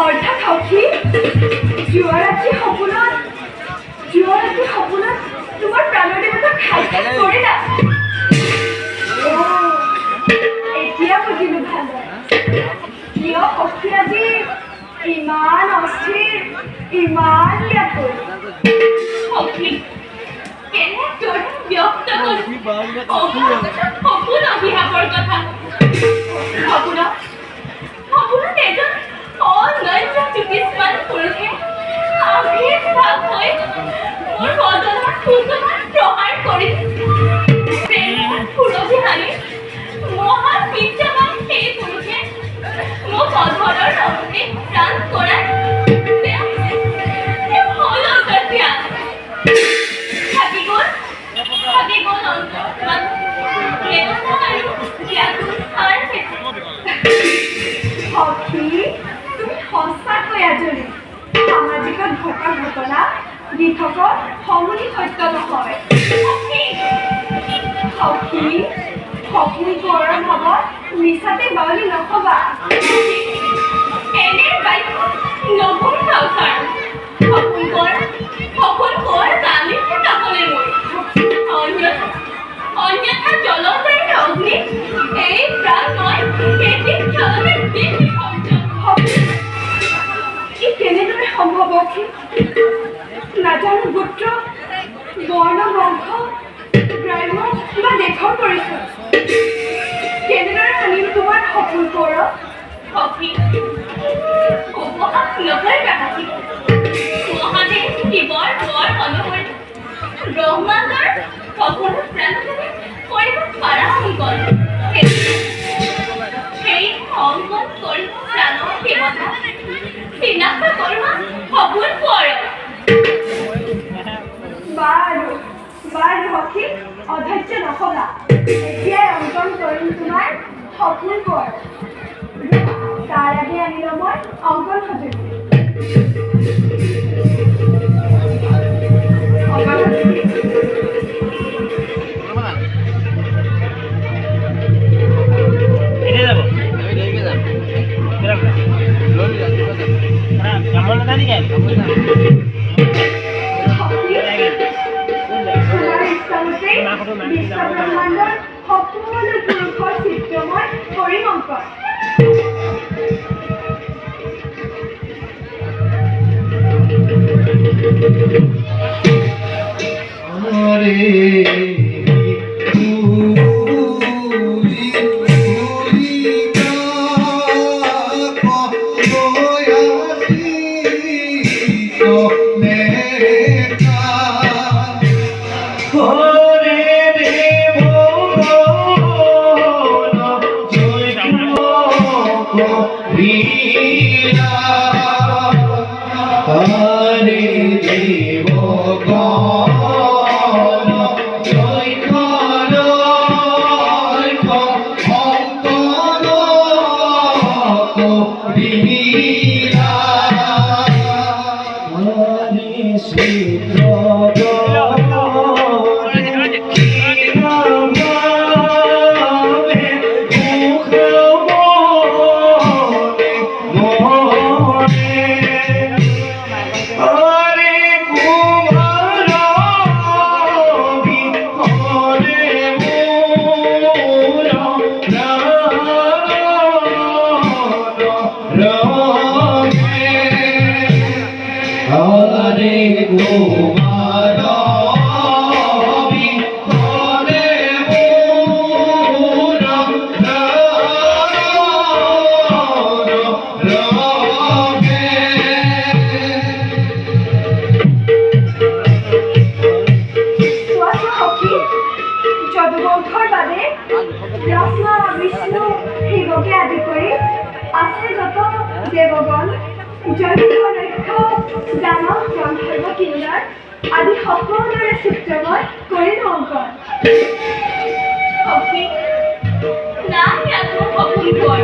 অৰ্থাৎ সখী জুৱাৰাত্ৰি সপোনত তোমাৰ প্ৰাণৰ দেৱতা খাই কৰিলা। এতিয়া বুজিলো ভালদৰে কিয় সখী আজি ইমান অস্থিৰ, ইমান ব্যাকুল। সখী কেনেদৰে ব্যক্ত সপোন অভিশাপৰ কথা। সপোনত এজন অনন্য জ্যোতিষ্মান পুৰুষে আবিৰ্ভাৱ হৈ মোৰ বদনত সুন্দৰ প্ৰহাৰ কৰি প্ৰেমৰ সুৰভি সানি মহান বিদ্যাবান সেই পুৰুষে মোক অধৰৰ লগতে প্ৰাণ কৰাই থাকি গ'ল অন্তমান বেদনা আৰু ব্যাকুল আৰু সখী তুমি সঁচাকৈ আজৰি। সামাজিকত ঘটা ঘটনা দিঠকত সমূলি সত্য নহয়। সখী সপোন কোঁৱৰৰ ভাৱত মিছাতে বাউলি নকবা। এনে বাক্য নতুন সংসাৰ সপোন কোঁৱৰ কালিতে নাকলে মোৰ অন্যথা জলধাৰী অগ্নি এই প্ৰাণ মই এদিন চলতে দেখি কেনেদৰে সম্ভৱ সখী? নাজানো গোত্ৰ, বৰ্ণ, বংশ, গ্ৰাম্য বা দেশৰ পৰিচয়। কেনেদৰে আনিম তোমাৰ সপোন কোঁৱৰক? সখী উপহাস নকৰিবা সখী। মহাদেৱ শিৱৰ বৰ অনুসৰি ব্ৰহ্মাণ্ডৰ সকলো প্ৰাণীকে কৰিব পাৰা অংকন। সেই অংকন কৰিব প্ৰাণৰ দেৱতা চিনাক্ত কৰোৱা সপোন কোঁৱৰক। বাৰু সখী অধৈৰ্য নকবা। এতিয়াই অংকন কৰিম তোমাৰ সপোন কোঁৱৰক। তাৰ আগে আনি ল'ম মই অংকন সঁজুলি। বিশ্বব্ৰহ্মাণ্ডৰ সকলো পুৰুষৰ চিত্ৰময় কৰিম অংকন। Hare Gopala জৈৱৰক্ষ দানৱ গন্ধৰ্ব কিন্নাৰ আদি সকলোৰে চিত্ৰময় কৰিলো অংকন সখী নাই ইয়াত মোৰ সপোন ঘৰ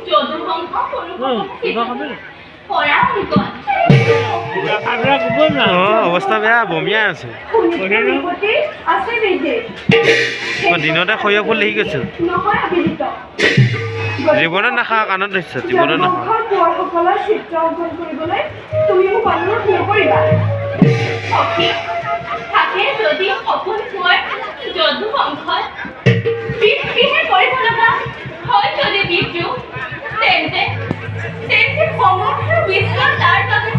যদুবংশ পৰা অংকন অৱস্থা বেয়া বমিয়াই আছো আছে বিদেশ দিনতে সৰিয়হ ফুল দেখি গৈছো নহয় অভিজিত জীৱনত নাখাওঁ কাণত ধৰিছে জীৱনত নাখাওঁ কোঁৱৰসকলৰ চিত্ৰ অংকন কৰিবলৈ তুমি মোক অনুৰোধ নকৰিবা সখী থাকে যদি সপোন কোৱাৰ যদুবংশত বিদ্ৰোহে কৰিব লগা হয় যদি বিদ্ৰোহ তেন্তে সমগ্ৰ বিশ্ব তাৰ বাবে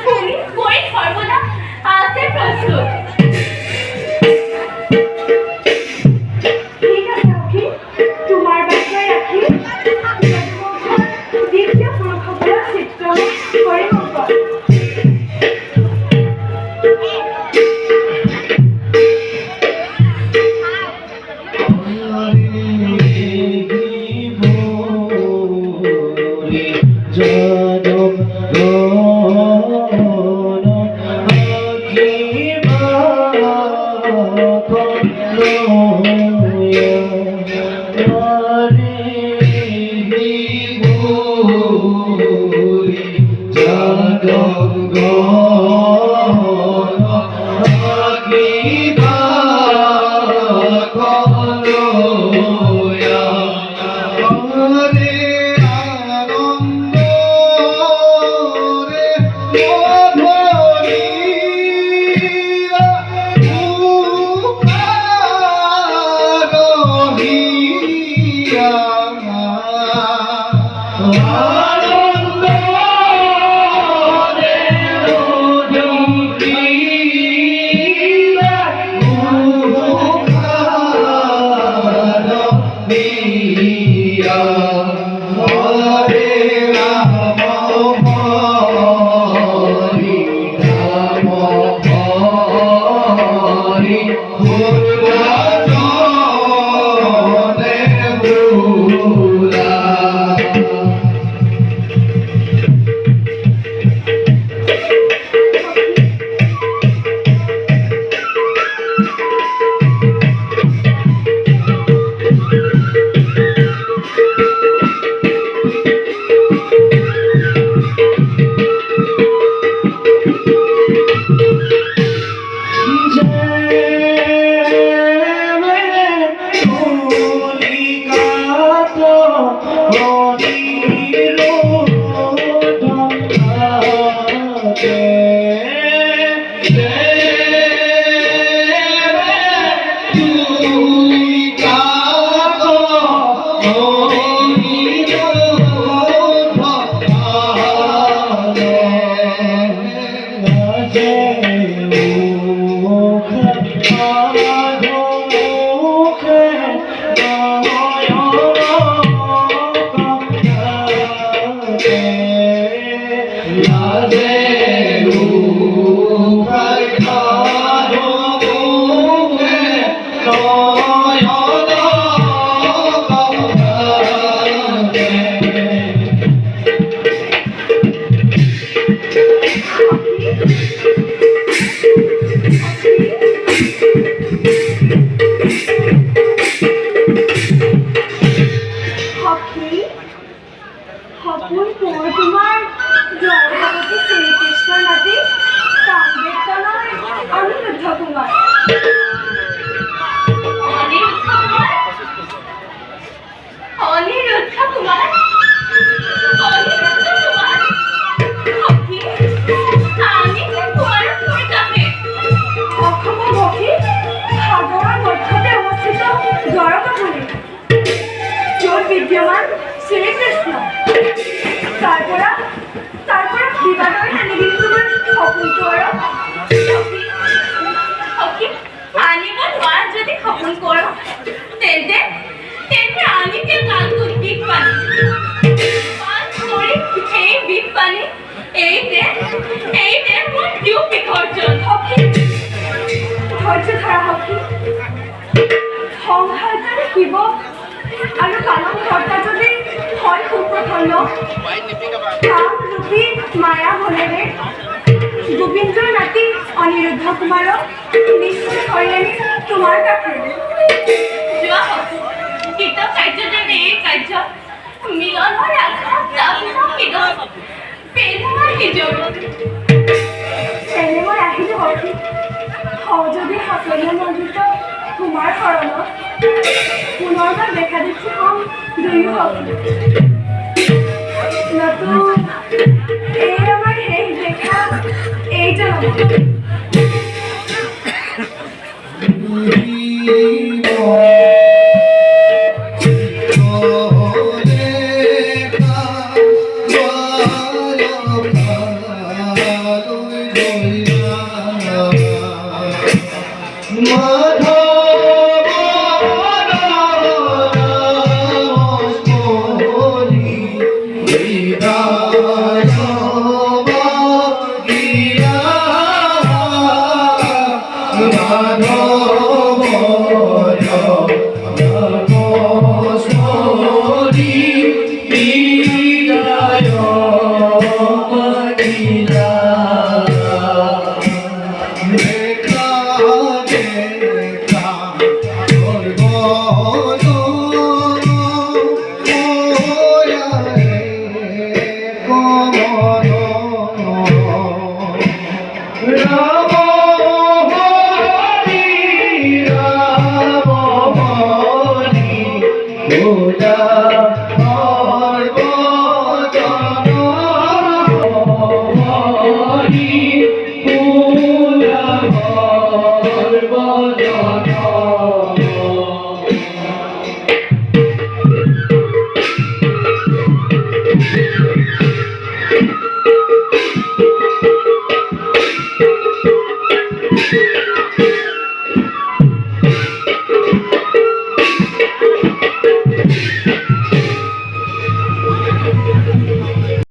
শুনি কৰি সৰ্বদা আছে প্ৰস্তুত ঠিক আছে সখী তোমাৰ বাবে ৰাখি দ্বিতীয় পুৰুষসকলৰ চিত্ৰ কৰিম অংকন সপোন কোঁৱৰ তোমাৰ জয়ভগৱতী শ্ৰীকৃষ্ণৰ নাতি কামদেৱতনয় অনিৰুদ্ধ কুমাৰ অনিৰুদ্ধ কুমাৰ সখী আমি কুমাৰৰ মোৰ কামে অসমৰ সখী সাগৰৰ মধ্যতে অৱস্থিত দ্বাৰকাপুৰী য'ত বিদ্যমান শ্ৰীকৃষ্ণ তাৰ পৰা বিবাদৰ আনিবি তোমাৰ সপোনটো আৰু সখী আনিব নোৱাৰা যদি সপোন কৰোঁ তেন্তে আনিকে কালটো বিষ পানী এই বিষ পানী এইতে মোৰ প্ৰিয় বিসৰ্জন সখী ধৈৰ্য ধৰা সখী সংসাৰতে শিৱ আৰু পালন কৰ্তা যদি হয় সুপ্ৰতি হল ৰূপী মায়া ভোলেৰে গোবিন্দৰ নাতি অনিৰুদ্ধ কুমাৰক নিশ্চয় কৰি আনি তোমাৰ কাষলৈ যোৱা হওক কৃত কাৰ্যদেৱে এই কাৰ্য মিলনৰ আশা তাপিত প্ৰেমৰ হিজৰ তেনে মই আহিলোঁ সখী যদি সকলোৱে মনোযোগ তোমাৰ শৰণত পুনৰবাৰ দেখা দেখি হম দুয়ো সখী নতুন এই আমাৰ শেষ দেখা এই জনমত Yeah.